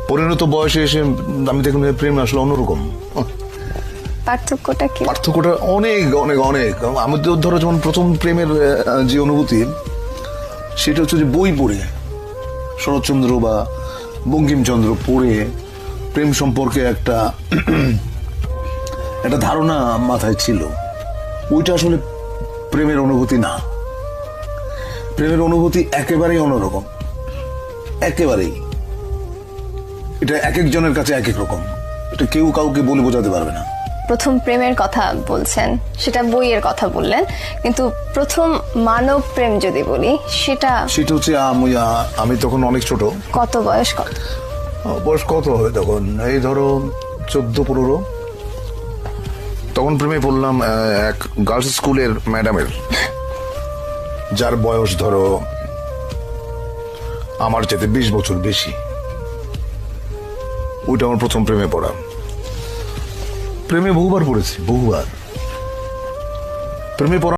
পরিণত বয়সে এসে আমি দেখলাম যে প্রেম আসলে অন্যরকম। পার্থক্যটা কি? পার্থক্যটা অনেক অনেক অনেক। আমি তো ধরো যখন প্রথম প্রেমের যে অনুভূতি, সেটা হচ্ছে যে বই পড়ে, শরৎচন্দ্র বা বঙ্কিমচন্দ্র পড়ে প্রেম সম্পর্কে একটা একটা ধারণা মাথায় ছিল। ওইটা আসলে প্রেমের অনুভূতি না। প্রেমের অনুভূতি একেবারেই অন্যরকম, একেবারেই। এটা এক একজনের কাছে এক এক রকম, এটা কেউ কাউকে বলে বোঝাতে পারবে না। প্রথম প্রেমের কথা বলছেন, সেটা বইয়ের কথা বললেন, কিন্তু প্রথম মানব প্রেম যদি বলি সেটা হচ্ছে আমি তখন অনেক ছোট। কত বয়স? কত বয়স কত হবে তখন? এই ধরো 14-15। তখন প্রেমে পড়লাম এক গার্লস স্কুলের ম্যাডামের, যার বয়স ধরো আমার চেয়ে 20 বছর বেশি। ওইটা আমার প্রথম প্রেমে পড়া। প্রেমে বহুবার পড়েছি, বহুবার প্রেমে পড়া।